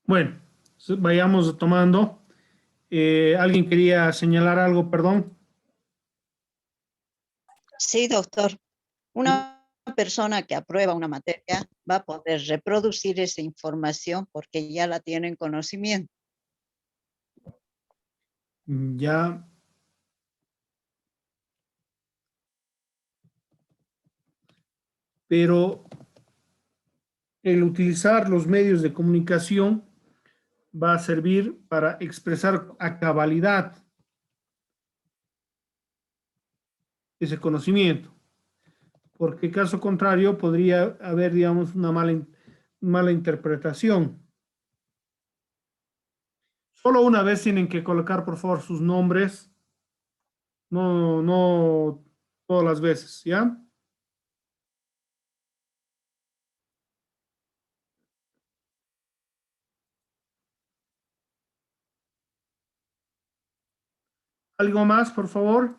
Bueno, vayamos tomando. ¿Alguien quería señalar algo, perdón? Sí, doctor. Sí. Una persona que aprueba una materia va a poder reproducir esa información porque ya la tiene en conocimiento. Ya, pero el utilizar los medios de comunicación va a servir para expresar a cabalidad ese conocimiento, porque caso contrario podría haber, digamos, una mala interpretación. Solo una vez tienen que colocar, por favor, sus nombres, no todas las veces, ¿ya? ¿Algo más, por favor?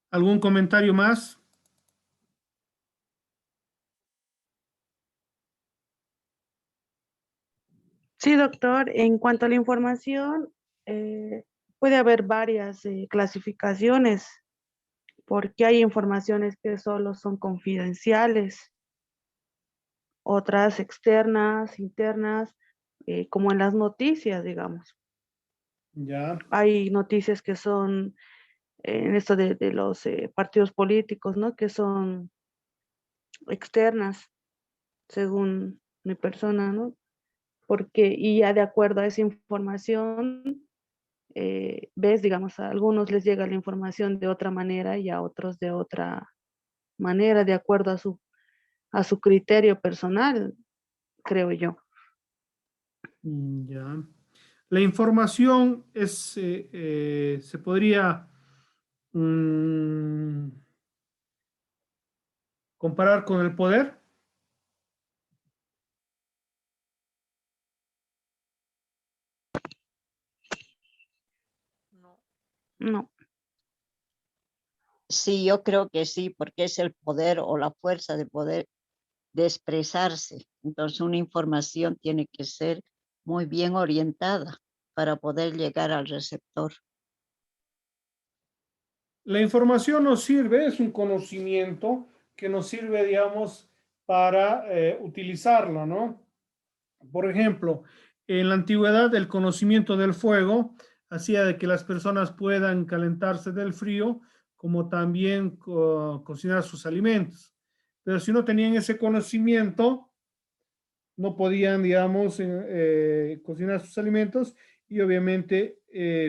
¿Algún comentario más? Sí, doctor. En cuanto a la información, puede haber varias clasificaciones, porque hay informaciones que solo son confidenciales, otras externas, internas, como en las noticias, digamos. Ya. Hay noticias que son en esto de los partidos políticos, ¿no? Que son externas, según mi persona, ¿no? Porque, y ya de acuerdo a esa información, ves, digamos, a algunos les llega la información de otra manera y a otros de otra manera, de acuerdo a su criterio personal, creo yo. Ya. La información se podría mm, comparar con el poder. No, Sí, yo creo que sí, porque es el poder o la fuerza de poder de expresarse. Entonces, una información tiene que ser muy bien orientada para poder llegar al receptor. La información nos sirve, es un conocimiento que nos sirve, digamos, para utilizarlo, ¿no? Por ejemplo, en la antigüedad el conocimiento del fuego hacía de que las personas puedan calentarse del frío, como también cocinar sus alimentos. Pero si no tenían ese conocimiento, no podían, digamos, cocinar sus alimentos y obviamente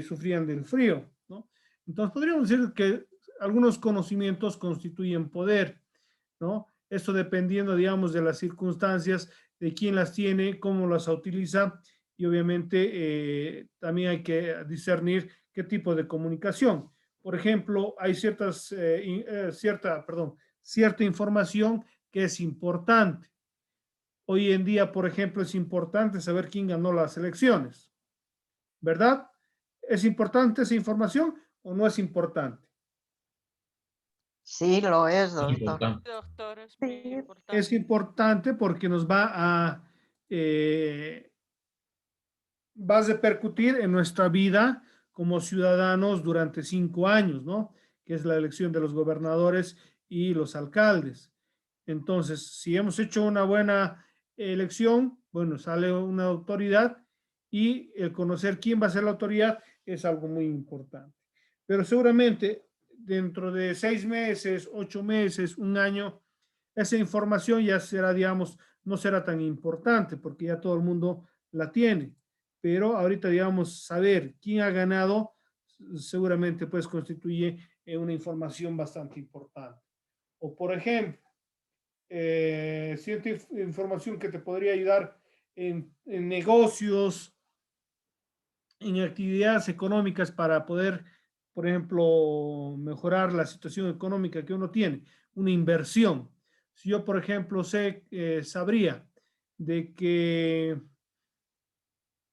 sufrían del frío, ¿no? Entonces podríamos decir que algunos conocimientos constituyen poder, ¿no? Esto dependiendo, digamos, de las circunstancias, de quién las tiene, cómo las utiliza y obviamente también hay que discernir qué tipo de comunicación. Por ejemplo, hay cierta información que es importante. Hoy en día, por ejemplo, es importante saber quién ganó las elecciones, ¿verdad? ¿Es importante esa información o no es importante? Sí, lo es, Muy doctor. importante. Doctor, es muy sí, Es importante. importante porque nos eh, va a repercutir en nuestra vida como ciudadanos durante 5 años, ¿no? Que es la elección de los gobernadores y los alcaldes. Entonces, si hemos hecho una buena elección, bueno, sale una autoridad y el conocer quién va a ser la autoridad es algo muy importante. Pero seguramente dentro de 6 meses, 8 meses, un año, esa información ya será, digamos, no será tan importante porque ya todo el mundo la tiene. Pero ahorita, digamos, saber quién ha ganado seguramente pues constituye una información bastante importante. O por ejemplo, cierta información que te podría ayudar en negocios, en actividades económicas para poder, por ejemplo, mejorar la situación económica que uno tiene, una inversión. Si yo, por ejemplo, sabría de que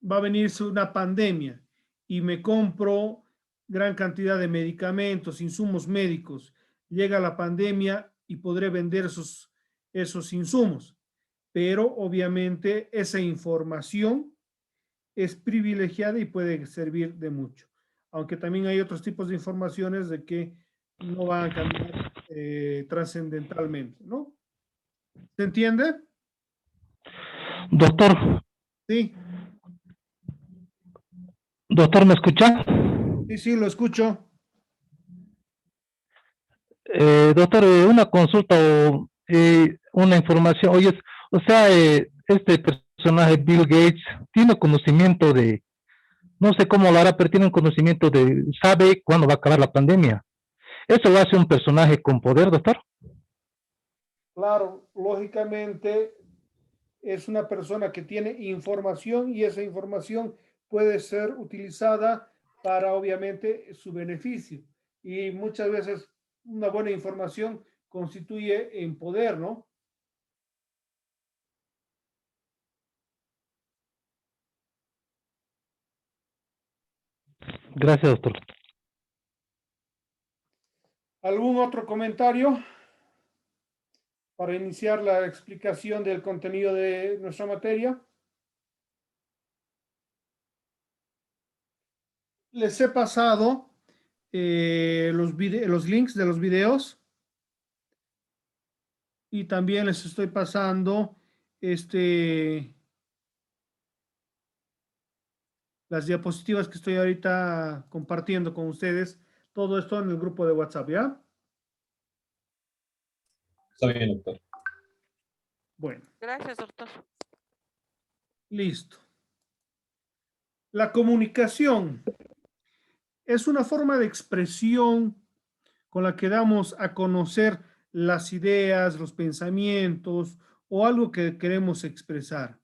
va a venirse una pandemia y me compro gran cantidad de medicamentos, insumos médicos, llega la pandemia y podré vender esos insumos. Pero obviamente esa información es privilegiada y puede servir de mucho. Aunque también hay otros tipos de informaciones de que no van a cambiar trascendentalmente, ¿no? ¿Se entiende? Doctor, Sí, doctor, ¿me escucha? sí, sí, lo escucho. Doctor, una consulta o una información. Oye, o sea, este personaje, Bill Gates, tiene conocimiento de, no sé cómo lo hará, pero tiene un conocimiento de, sabe cuándo va a acabar la pandemia. ¿Eso lo hace un personaje con poder, doctor? Claro, lógicamente es una persona que tiene información y esa información puede ser utilizada para obviamente su beneficio. Y muchas veces una buena información constituye en poder, ¿no? Gracias, doctor. ¿Algún otro comentario para iniciar la explicación del contenido de nuestra materia? Les he pasado los links de los videos y también les estoy pasando las diapositivas que estoy ahorita compartiendo con ustedes. Todo esto en el grupo de WhatsApp, ¿ya? Está bien, doctor. Bueno, Gracias, doctor. listo. La comunicación es una forma de expresión con la que damos a conocer las ideas, los pensamientos o algo que queremos expresar.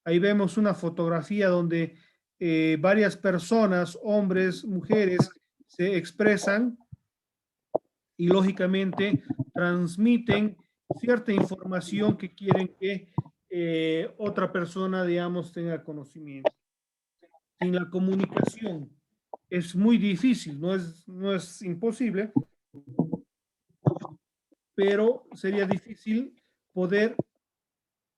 Ahí vemos una fotografía donde varias personas, hombres, mujeres, se expresan y lógicamente transmiten cierta información que quieren que otra persona, digamos, tenga conocimiento. Sin la comunicación es muy difícil, no es imposible, pero sería difícil poder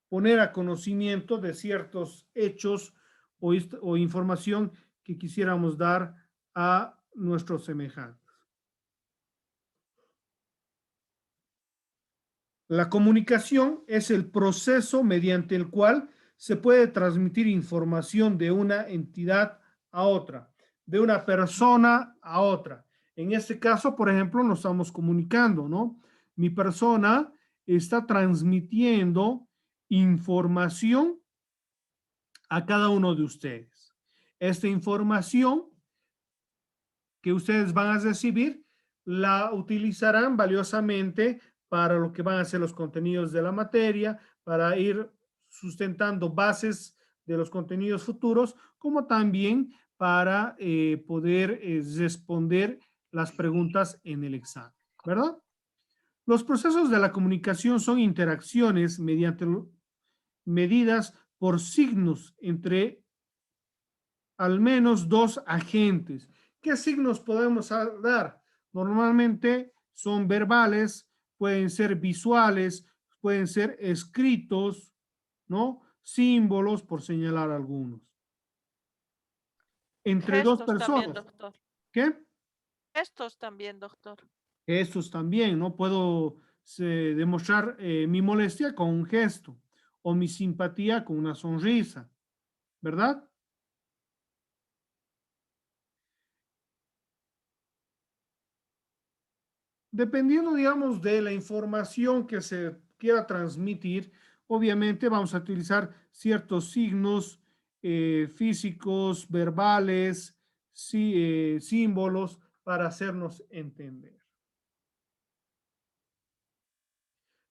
poner a conocimiento de ciertos hechos o información que quisiéramos dar a nuestros semejantes. La comunicación es el proceso mediante el cual se puede transmitir información de una entidad a otra, de una persona a otra. En este caso, por ejemplo, nos estamos comunicando, ¿no? Mi persona está transmitiendo información a cada uno de ustedes. Esta información que ustedes van a recibir la utilizarán valiosamente para lo que van a ser los contenidos de la materia, para ir sustentando bases de los contenidos futuros, como también para poder responder las preguntas en el examen, ¿verdad? Los procesos de la comunicación son interacciones medidas por signos entre al menos dos agentes. ¿Qué signos podemos dar? Normalmente son verbales, pueden ser visuales, pueden ser escritos, ¿no? Símbolos, por señalar algunos. Entre dos Gestos también, personas. doctor. ¿Qué? Gestos también, doctor. Estos también, ¿no? Puedo demostrar mi molestia con un gesto o mi simpatía con una sonrisa, ¿verdad? Dependiendo, digamos, de la información que se quiera transmitir, obviamente vamos a utilizar ciertos signos físicos, verbales, símbolos para hacernos entender.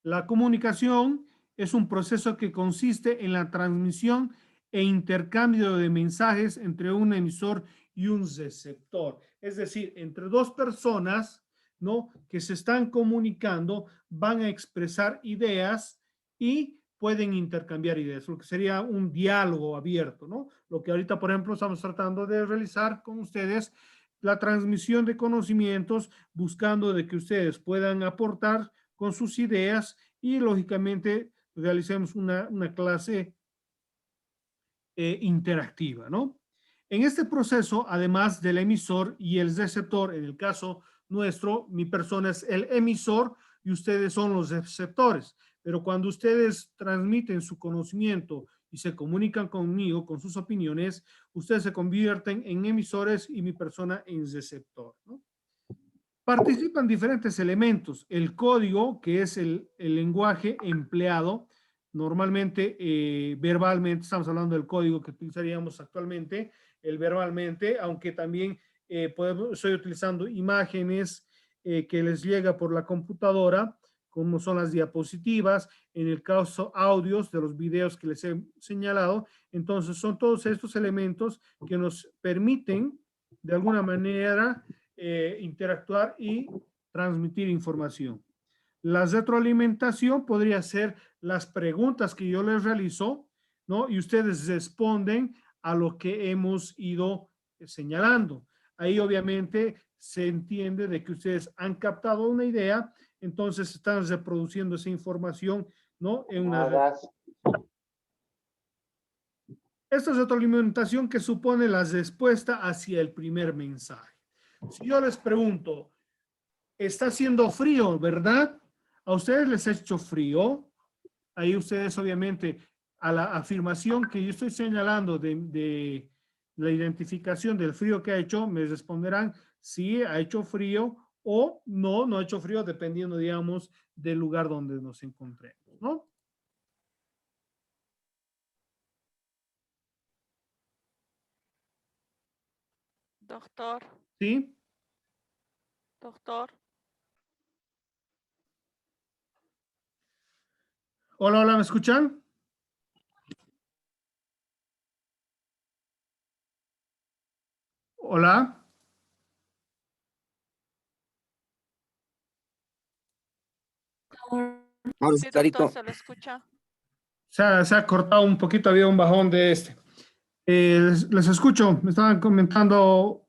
La comunicación es un proceso que consiste en la transmisión e intercambio de mensajes entre un emisor y un receptor. Es decir, entre dos personas ¿no? Que se están comunicando, van a expresar ideas y pueden intercambiar ideas, lo que sería un diálogo abierto, ¿no? Lo que ahorita, por ejemplo, estamos tratando de realizar con ustedes, la transmisión de conocimientos, buscando de que ustedes puedan aportar con sus ideas y, lógicamente, realicemos una clase interactiva, ¿no? En este proceso, además del emisor y el receptor, en el caso nuestro, mi persona es el emisor y ustedes son los receptores. Pero cuando ustedes transmiten su conocimiento y se comunican conmigo, con sus opiniones, ustedes se convierten en emisores y mi persona en receptor, ¿no? Participan diferentes elementos. El código, que es el lenguaje empleado, normalmente verbalmente, estamos hablando del código que utilizaríamos actualmente, el verbalmente, aunque también estoy utilizando imágenes que les llega por la computadora, como son las diapositivas, en el caso audios de los videos que les he señalado. Entonces son todos estos elementos que nos permiten de alguna manera interactuar y transmitir información. La retroalimentación podría ser las preguntas que yo les realizo, ¿no? Y ustedes responden a lo que hemos ido señalando. Ahí obviamente se entiende de que ustedes han captado una idea, entonces están reproduciendo esa información, ¿no? En una Esta retroalimentación que supone la respuesta hacia el primer mensaje. Si yo les pregunto, está haciendo frío, ¿verdad? A ustedes les ha hecho frío. Ahí ustedes obviamente a la afirmación que yo estoy señalando de la identificación del frío que ha hecho, me responderán sí, ha hecho frío o no, no ha hecho frío, dependiendo, digamos, del lugar donde nos encontremos, ¿no? Doctor, ¿Sí? doctor. Hola, hola, ¿me escuchan? Hola. Ahora Sí, sí, doctor, clarito. se lo escucha. Se ha cortado un poquito, había un bajón de este. Les escucho, me estaban comentando.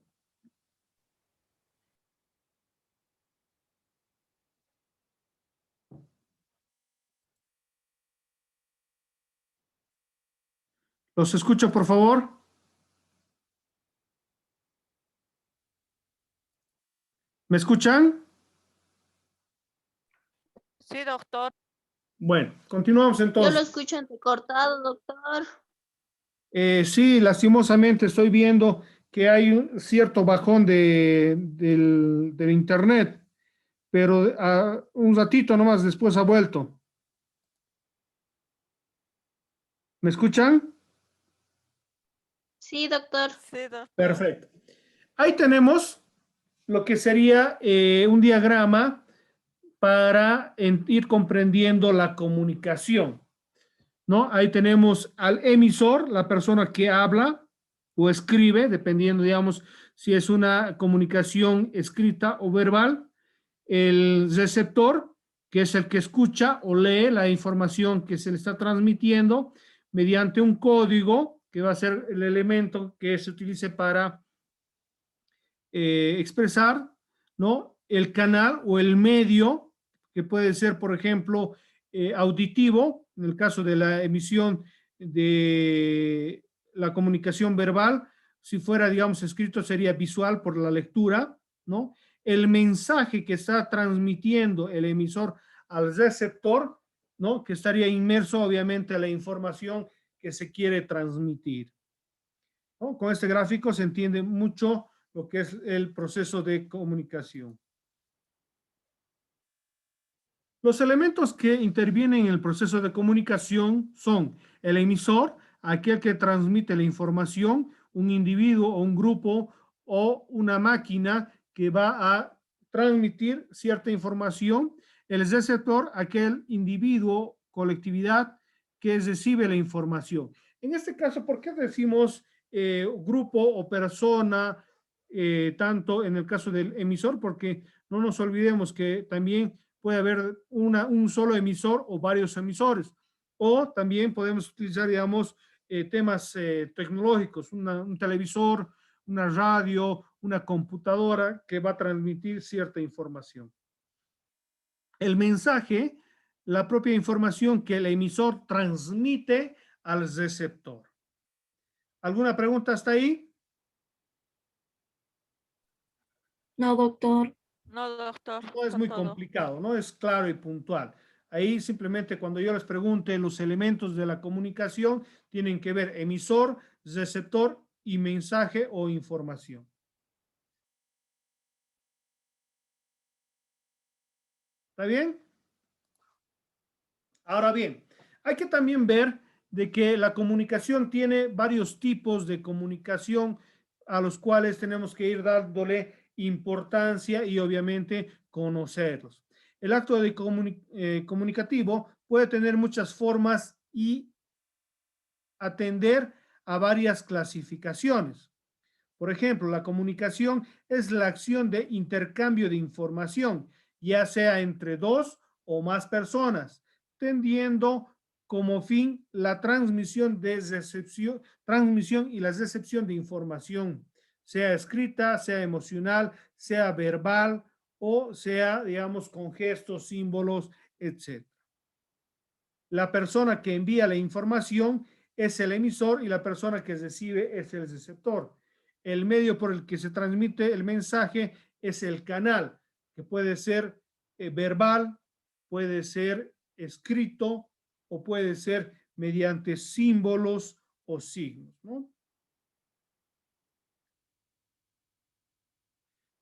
Los escucho, por favor. ¿Me escuchan? Sí, doctor. Bueno, continuamos Yo lo entonces. escucho entrecortado, doctor. Sí, lastimosamente estoy viendo que hay un cierto bajón del internet, pero un ratito nomás después ha vuelto. ¿Me escuchan? Sí, doctor. Sí, doctor. Perfecto. Ahí tenemos lo que sería un diagrama para ir comprendiendo la comunicación, ¿no? Ahí tenemos al emisor, la persona que habla o escribe, dependiendo, digamos, si es una comunicación escrita o verbal. El receptor, que es el que escucha o lee la información que se le está transmitiendo mediante un código, que va a ser el elemento que se utilice para expresar, ¿no? El canal o el medio, que puede ser, por ejemplo, auditivo, en el caso de la emisión de la comunicación verbal. Si fuera, digamos, escrito, sería visual por la lectura, ¿no? El mensaje que está transmitiendo el emisor al receptor, ¿no? Que estaría inmerso, obviamente, a la información que se quiere transmitir, ¿no? Con este gráfico se entiende mucho lo que es el proceso de comunicación. Los elementos que intervienen en el proceso de comunicación son el emisor, aquel que transmite la información, un individuo o un grupo o una máquina que va a transmitir cierta información. El receptor, aquel individuo, colectividad que recibe la información. En este caso, ¿por qué decimos grupo o persona, tanto en el caso del emisor? Porque No nos olvidemos que también puede haber un solo emisor o varios emisores. O también podemos utilizar, digamos, temas tecnológicos, un televisor, una radio, una computadora que va a transmitir cierta información. El mensaje, la propia información que el emisor transmite al receptor. ¿Alguna pregunta hasta ahí? No, doctor. No, doctor. No es fue muy todo. complicado, ¿no? Es claro y puntual. Ahí simplemente cuando yo les pregunte los elementos de la comunicación, tienen que ver emisor, receptor y mensaje o información. ¿Está bien? Ahora bien, hay que también ver de que la comunicación tiene varios tipos de comunicación a los cuales tenemos que ir dándole importancia y obviamente conocerlos. El acto de comunicativo puede tener muchas formas y atender a varias clasificaciones. Por ejemplo, la comunicación es la acción de intercambio de información, ya sea entre dos o más personas, tendiendo como fin la transmisión y la recepción de información, sea escrita, sea emocional, sea verbal o sea, digamos, con gestos, símbolos, etc. La persona que envía la información es el emisor y la persona que recibe es el receptor. El medio por el que se transmite el mensaje es el canal, que puede ser verbal, puede ser escrito o puede ser mediante símbolos o signos, ¿no?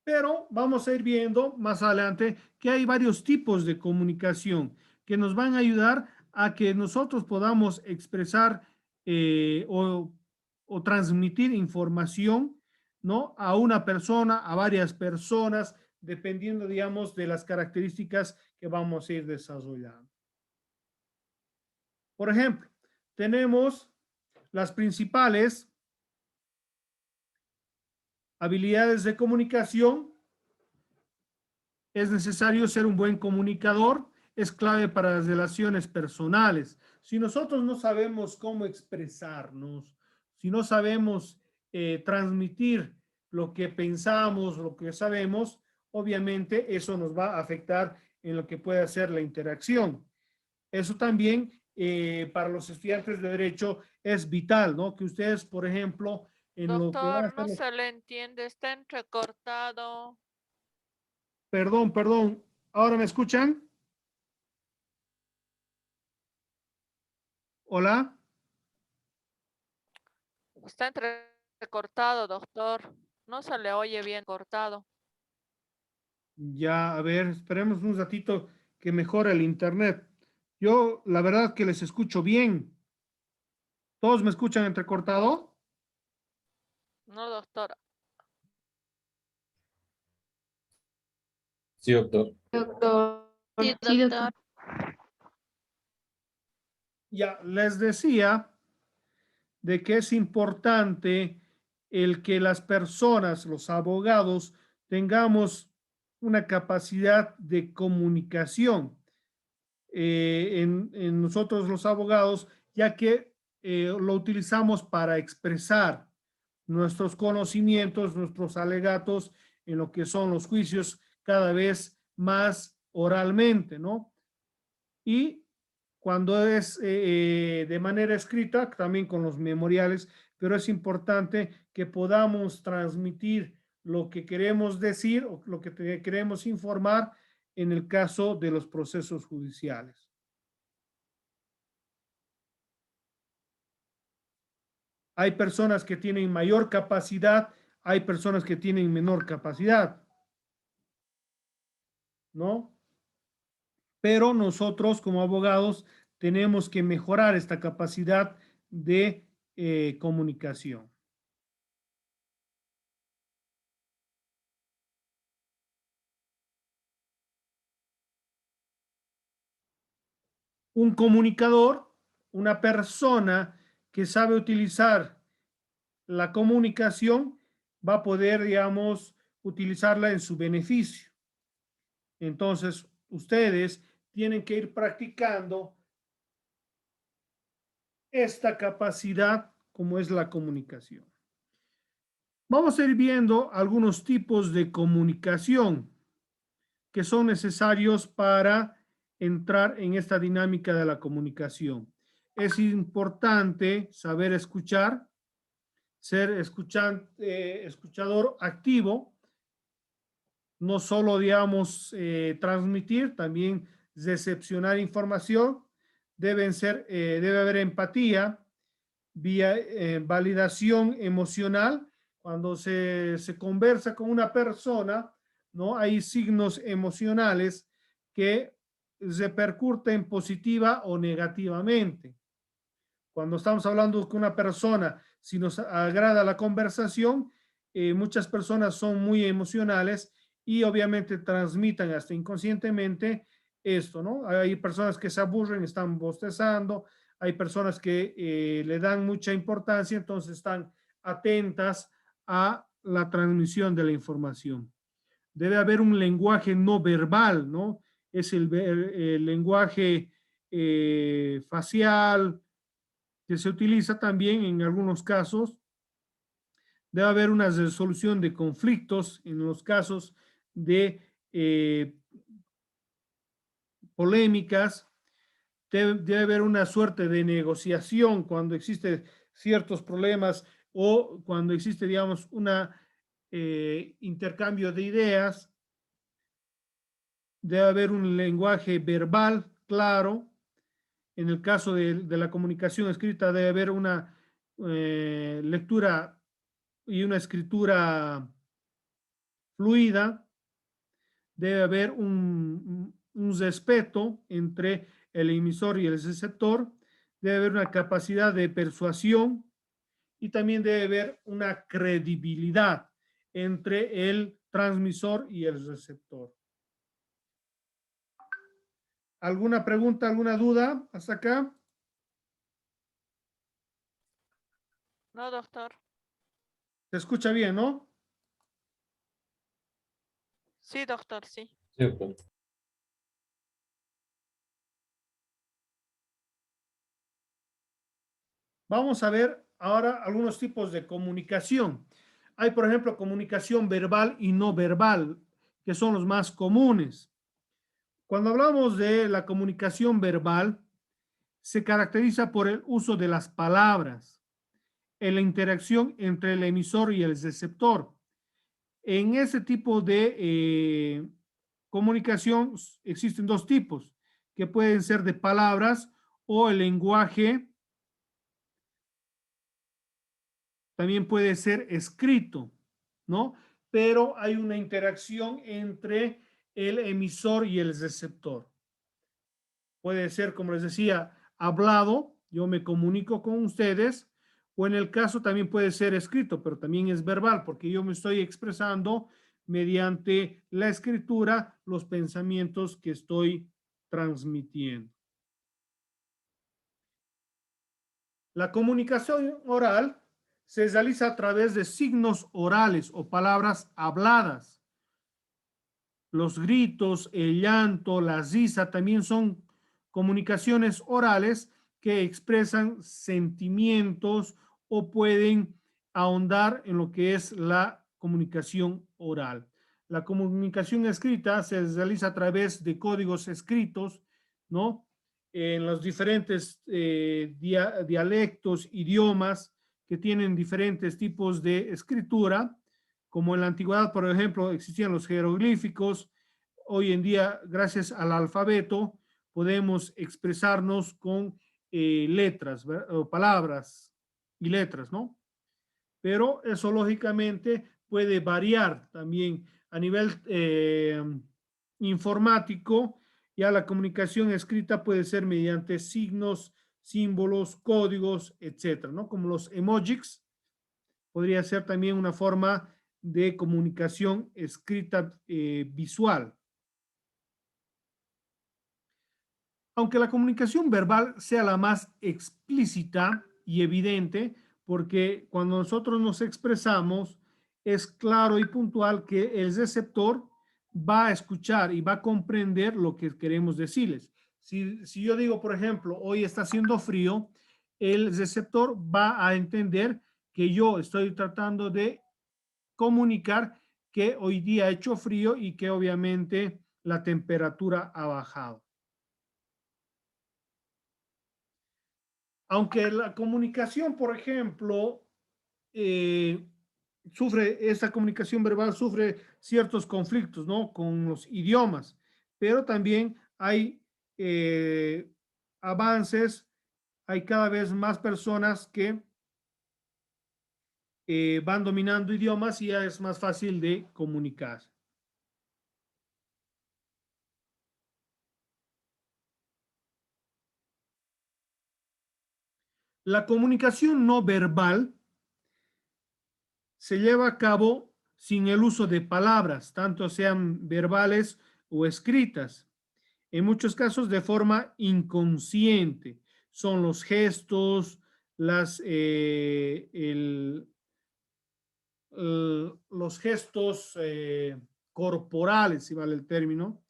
Pero vamos a ir viendo más adelante que hay varios tipos de comunicación que nos van a ayudar a que nosotros podamos expresar o transmitir información, ¿no? A una persona, a varias personas, dependiendo, digamos, de las características que vamos a ir desarrollando. Por ejemplo, tenemos las principales habilidades de comunicación. Es necesario ser un buen comunicador, es clave para las relaciones personales. Si nosotros no sabemos cómo expresarnos, si no sabemos transmitir lo que pensamos, lo que sabemos, obviamente eso nos va a afectar en lo que puede ser la interacción. Eso también para los estudiantes de derecho es vital, ¿no? Que ustedes, por ejemplo, en lo que van a Doctor, hacer no se le entiende, está entrecortado. Perdón, ¿ahora me escuchan? Hola. Está entrecortado, doctor. No se le oye bien cortado. Ya, a ver, esperemos un ratito que mejore el internet. Yo, la verdad que les escucho bien. ¿Todos me escuchan entrecortado? No, doctor. Sí, doctor. Doctor. Sí, Sí, doctor. Ya, les decía de que es importante el que las personas, los abogados, tengamos una capacidad de comunicación en nosotros los abogados, ya que lo utilizamos para expresar nuestros conocimientos, nuestros alegatos en lo que son los juicios cada vez más oralmente, ¿no? Y cuando es de manera escrita, también con los memoriales, pero es importante que podamos transmitir lo que queremos decir o lo que queremos informar en el caso de los procesos judiciales. Hay personas que tienen mayor capacidad, hay personas que tienen menor capacidad, ¿no? Pero nosotros como abogados tenemos que mejorar esta capacidad de comunicación. Un comunicador, una persona que sabe utilizar la comunicación, va a poder, digamos, utilizarla en su beneficio. Entonces, ustedes tienen que ir practicando esta capacidad como es la comunicación. Vamos a ir viendo algunos tipos de comunicación que son necesarios para entrar en esta dinámica de la comunicación. Es importante saber escuchar, ser escuchador activo, no solo, digamos, transmitir, también recepcionar información, debe haber empatía, validación emocional. Cuando se conversa con una persona, ¿no? Hay signos emocionales que repercuten positiva o negativamente. Cuando estamos hablando con una persona, si nos agrada la conversación, muchas personas son muy emocionales y obviamente transmitan hasta inconscientemente esto, ¿no? Hay personas que se aburren, están bostezando, hay personas que le dan mucha importancia, entonces están atentas a la transmisión de la información. Debe haber un lenguaje no verbal, ¿no? Es el lenguaje facial, que se utiliza también en algunos casos. Debe haber una resolución de conflictos en los casos de polémicas. Debe haber una suerte de negociación cuando existen ciertos problemas o cuando existe, digamos, un intercambio de ideas. Debe haber un lenguaje verbal claro. En el caso de la comunicación escrita debe haber una lectura y una escritura fluida. Debe haber un respeto entre el emisor y el receptor. Debe haber una capacidad de persuasión y también debe haber una credibilidad entre el transmisor y el receptor. ¿Alguna pregunta, alguna duda hasta acá? No, doctor. Se escucha bien, ¿no? Sí, doctor, sí. Vamos a ver ahora algunos tipos de comunicación. Hay, por ejemplo, comunicación verbal y no verbal, que son los más comunes. Cuando hablamos de la comunicación verbal, se caracteriza por el uso de las palabras, en la interacción entre el emisor y el receptor. En ese tipo de comunicación existen dos tipos, que pueden ser de palabras o el lenguaje. También puede ser escrito, ¿no? Pero hay una interacción entre el emisor y el receptor. Puede ser, como les decía, hablado, yo me comunico con ustedes, o en el caso también puede ser escrito, pero también es verbal, porque yo me estoy expresando mediante la escritura los pensamientos que estoy transmitiendo. La comunicación oral se realiza a través de signos orales o palabras habladas. Los gritos, el llanto, la risa también son comunicaciones orales que expresan sentimientos o pueden ahondar en lo que es la comunicación oral. La comunicación escrita se realiza a través de códigos escritos, ¿no? En los diferentes dialectos, idiomas que tienen diferentes tipos de escritura, como en la antigüedad, por ejemplo, existían los jeroglíficos. Hoy en día, gracias al alfabeto, podemos expresarnos con letras, o palabras y letras, ¿no? Pero eso lógicamente puede variar también a nivel informático. Ya la comunicación escrita puede ser mediante signos, símbolos, códigos, etcétera, ¿no? Como los emojis, podría ser también una forma de comunicación escrita visual. Aunque la comunicación verbal sea la más explícita y evidente, porque cuando nosotros nos expresamos, es claro y puntual que el receptor va a escuchar y va a comprender lo que queremos decirles. Si yo digo, por ejemplo, hoy está haciendo frío, el receptor va a entender que yo estoy tratando de comunicar que hoy día ha hecho frío y que obviamente la temperatura ha bajado. Aunque la comunicación, por ejemplo, esta comunicación verbal sufre ciertos conflictos, ¿no? Con los idiomas, pero también hay avances, hay cada vez más personas que van dominando idiomas y ya es más fácil de comunicar. La comunicación no verbal se lleva a cabo sin el uso de palabras, tanto sean verbales o escritas. En muchos casos de forma inconsciente. Son los gestos, los gestos corporales, si vale el término,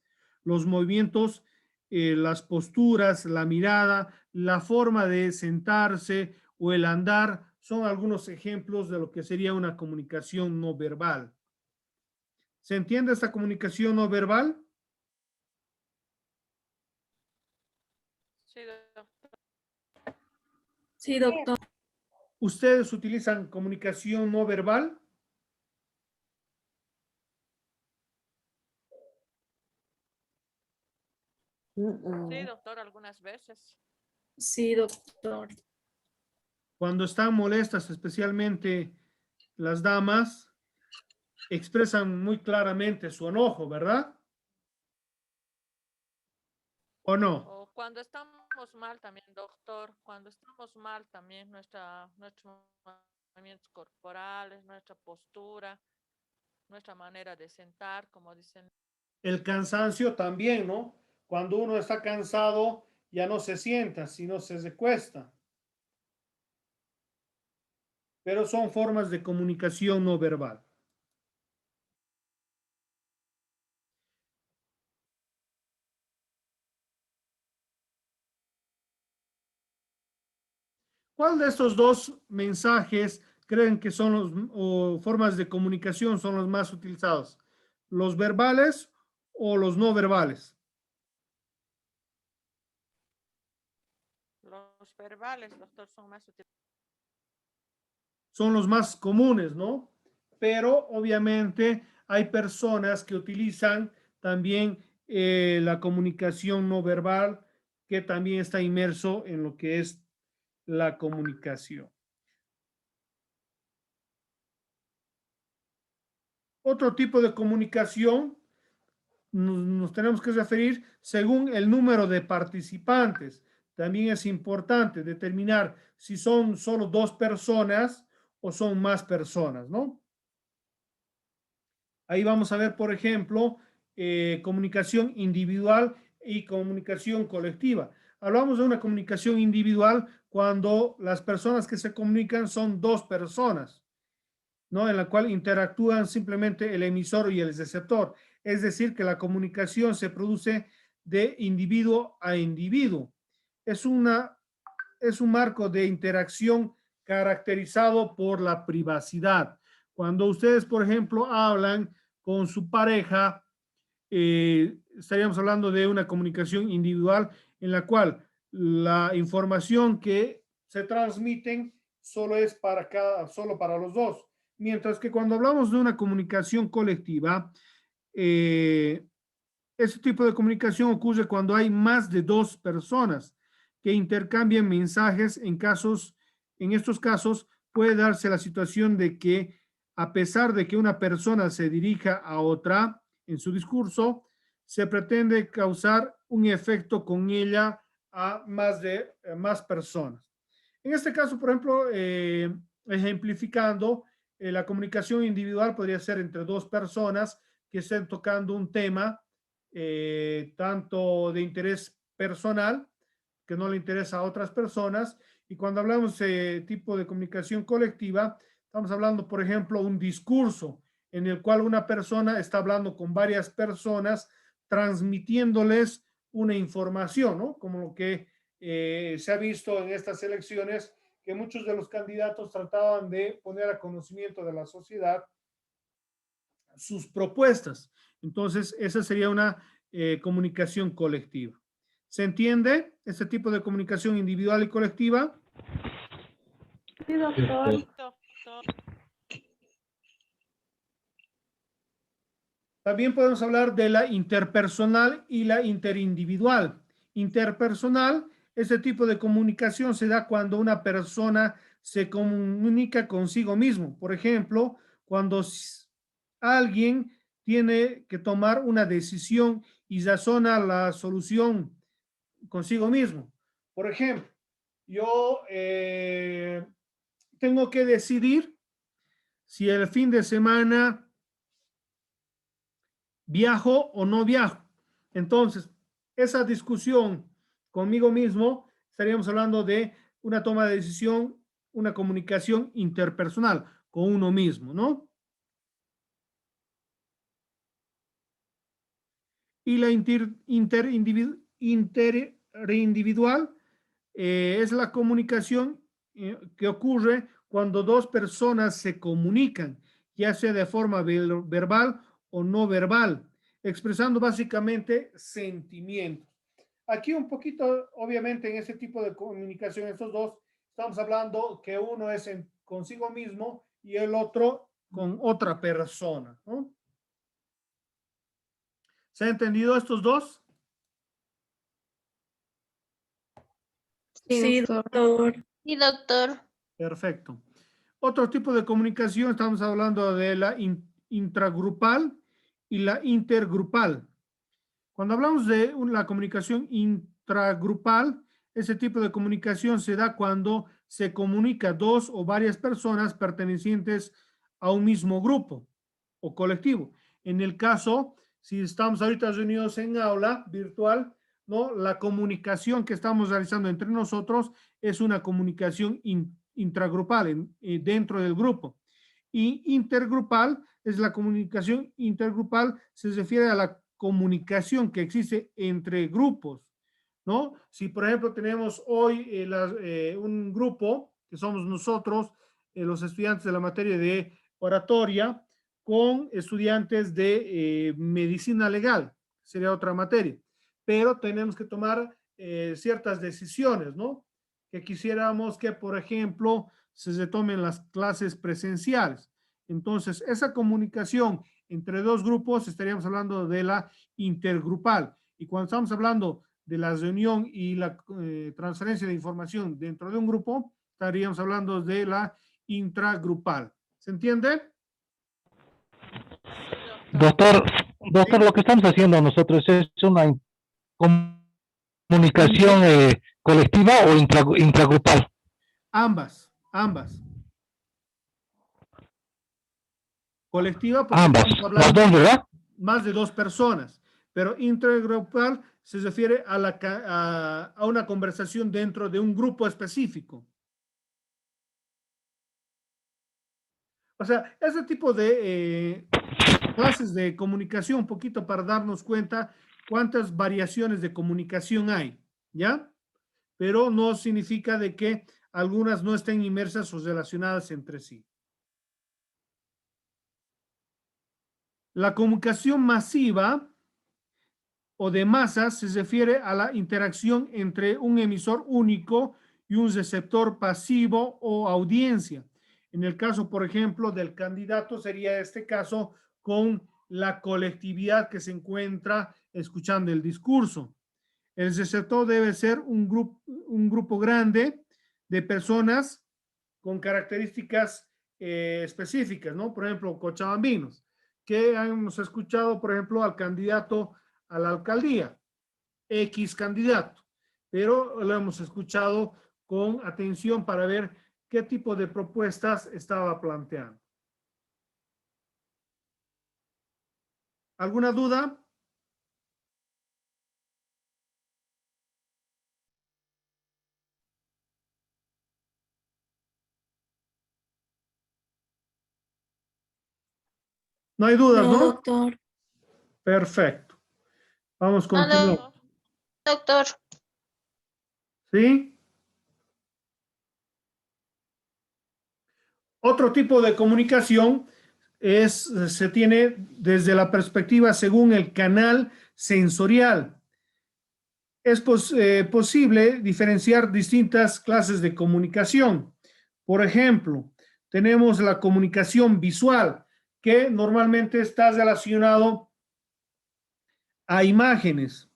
los movimientos, las posturas, la mirada, la forma de sentarse o el andar, son algunos ejemplos de lo que sería una comunicación no verbal. ¿Se entiende esta comunicación no verbal? Sí, doctor. Sí, doctor. ¿Ustedes utilizan comunicación no verbal? Sí, doctor, algunas veces. Sí, doctor. Cuando están molestas, especialmente las damas, expresan muy claramente su enojo, ¿verdad? ¿O no? O cuando estamos mal también, doctor, cuando estamos mal también nuestros movimientos corporales, nuestra postura, nuestra manera de sentar, como dicen. El cansancio también, ¿no? Cuando uno está cansado, ya no se sienta, sino se recuesta. Pero son formas de comunicación no verbal. ¿Cuál de estos dos mensajes creen que son o formas de comunicación son los más utilizados? ¿Los verbales o los no verbales? Los verbales, doctor, son más útiles. Son los más comunes, ¿no? Pero obviamente hay personas que utilizan también la comunicación no verbal, que también está inmerso en lo que es la comunicación. Otro tipo de comunicación nos tenemos que referir según el número de participantes. También es importante determinar si son solo dos personas o son más personas, ¿no? Ahí vamos a ver, por ejemplo, comunicación individual y comunicación colectiva. Hablamos de una comunicación individual cuando las personas que se comunican son dos personas, ¿no? En la cual interactúan simplemente el emisor y el receptor. Es decir, que la comunicación se produce de individuo a individuo. Es un marco de interacción caracterizado por la privacidad. Cuando ustedes, por ejemplo, hablan con su pareja, estaríamos hablando de una comunicación individual en la cual la información que se transmiten solo para los dos. Mientras que cuando hablamos de una comunicación colectiva, este tipo de comunicación ocurre cuando hay más de dos personas que intercambian mensajes. En estos casos puede darse la situación de que a pesar de que una persona se dirija a otra en su discurso, se pretende causar un efecto con ella a más personas. En este caso, por ejemplo, ejemplificando, la comunicación individual podría ser entre dos personas que estén tocando un tema tanto de interés personal, que no le interesa a otras personas, y cuando hablamos de tipo de comunicación colectiva, estamos hablando, por ejemplo, un discurso en el cual una persona está hablando con varias personas, transmitiéndoles una información, ¿no? Como lo que se ha visto en estas elecciones, que muchos de los candidatos trataban de poner a conocimiento de la sociedad sus propuestas. Entonces, esa sería una comunicación colectiva. ¿Se entiende este tipo de comunicación individual y colectiva? Sí, doctor. Listo, doctor. También podemos hablar de la interpersonal y la interindividual. Interpersonal, este tipo de comunicación se da cuando una persona se comunica consigo mismo. Por ejemplo, cuando alguien tiene que tomar una decisión y razona la solución consigo mismo. Por ejemplo, yo tengo que decidir si el fin de semana viajo o no viajo. Entonces, esa discusión conmigo mismo, estaríamos hablando de una toma de decisión, una comunicación interpersonal con uno mismo, ¿no? Y la interindividual es la comunicación que ocurre cuando dos personas se comunican, ya sea de forma verbal o no verbal, expresando básicamente sentimientos. Aquí un poquito, obviamente, en ese tipo de comunicación, estos dos, estamos hablando que uno es consigo mismo y el otro con otra persona, ¿no? ¿Se ha entendido estos dos? Sí, doctor. Sí, doctor. Perfecto. Otro tipo de comunicación, estamos hablando de la intragrupal y la intergrupal. Cuando hablamos de la comunicación intragrupal, ese tipo de comunicación se da cuando se comunica dos o varias personas pertenecientes a un mismo grupo o colectivo. En el caso, si estamos ahorita reunidos en aula virtual, ¿no? La comunicación que estamos realizando entre nosotros es una comunicación intragrupal dentro del grupo. Y intergrupal es la comunicación intergrupal, se refiere a la comunicación que existe entre grupos, ¿no? Si, por ejemplo, tenemos hoy un grupo, que somos nosotros, los estudiantes de la materia de oratoria, con estudiantes de medicina legal, sería otra materia, pero tenemos que tomar ciertas decisiones, ¿no? Que quisiéramos que, por ejemplo, se tomen las clases presenciales. Entonces, esa comunicación entre dos grupos, estaríamos hablando de la intergrupal. Y cuando estamos hablando de la reunión y la transferencia de información dentro de un grupo, estaríamos hablando de la intragrupal. ¿Se entiende? Sí, doctor. Doctor, lo que estamos haciendo nosotros es una comunicación colectiva o intragrupal. Ambas, ambas. Colectiva porque Ambas, estamos las hablando dos, ¿verdad? más de dos personas, pero intergrupal se refiere a una conversación dentro de un grupo específico. O sea, ese tipo de clases de comunicación, un poquito para darnos cuenta cuántas variaciones de comunicación hay, ¿ya? Pero no significa de que algunas no estén inmersas o relacionadas entre sí. La comunicación masiva o de masas se refiere a la interacción entre un emisor único y un receptor pasivo o audiencia. En el caso, por ejemplo, del candidato, sería este caso con la colectividad que se encuentra escuchando el discurso. El receptor debe ser un grupo grande de personas con características específicas, ¿no? Por ejemplo, cochabambinos, que hemos escuchado, por ejemplo, al candidato a la alcaldía, X candidato, pero lo hemos escuchado con atención para ver qué tipo de propuestas estaba planteando. ¿Alguna duda? No hay dudas, No, ¿no? doctor. Perfecto. Vamos No, continuando. doctor. ¿Sí? Otro tipo de comunicación se tiene desde la perspectiva según el canal sensorial. Es posible diferenciar distintas clases de comunicación. Por ejemplo, tenemos la comunicación visual, que normalmente está relacionado a imágenes,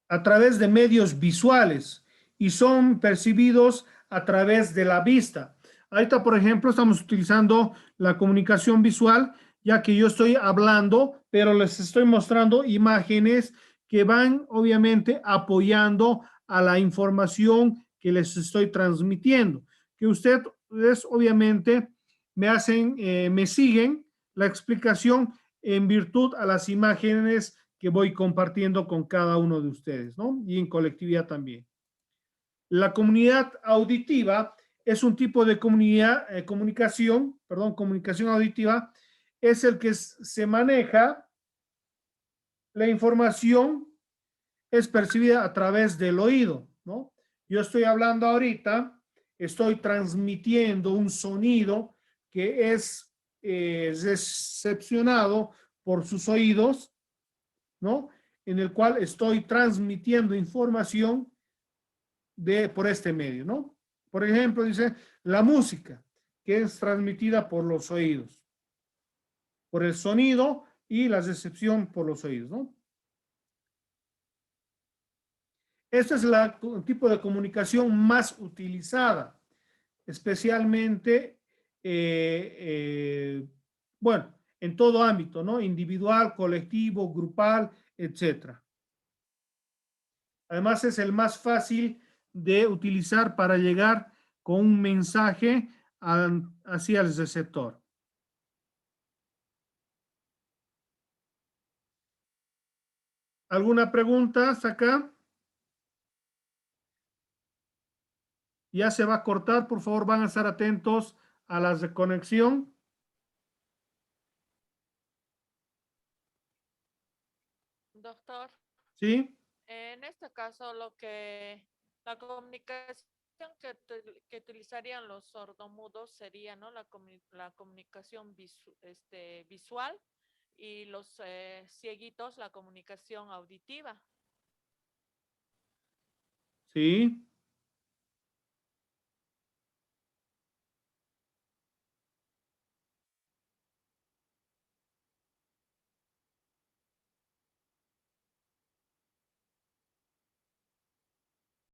a través de medios visuales y son percibidos a través de la vista. Ahorita, por ejemplo, estamos utilizando la comunicación visual, ya que yo estoy hablando, pero les estoy mostrando imágenes que van obviamente apoyando a la información que les estoy transmitiendo. Que ustedes obviamente me siguen la explicación en virtud a las imágenes que voy compartiendo con cada uno de ustedes, ¿no? Y en colectividad también. La comunidad auditiva es un tipo de comunicación auditiva, es el que se maneja la información es percibida a través del oído, ¿no? Yo estoy hablando ahorita, estoy transmitiendo un sonido que es recepcionado por sus oídos, ¿no? En el cual estoy transmitiendo información por este medio, ¿no? Por ejemplo, dice la música, que es transmitida por los oídos, por el sonido y la recepción por los oídos, ¿no? Este es el tipo de comunicación más utilizada, especialmente, bueno, en todo ámbito, ¿no? Individual, colectivo, grupal, etcétera. Además, es el más fácil de utilizar para llegar con un mensaje hacia el receptor. ¿Alguna pregunta hasta acá? Ya se va a cortar, por favor, van a estar atentos a la reconexión. Doctor, ¿Sí? en este caso la comunicación que utilizarían los sordomudos sería, ¿no? La comunicación visual y los cieguitos la comunicación auditiva. Sí.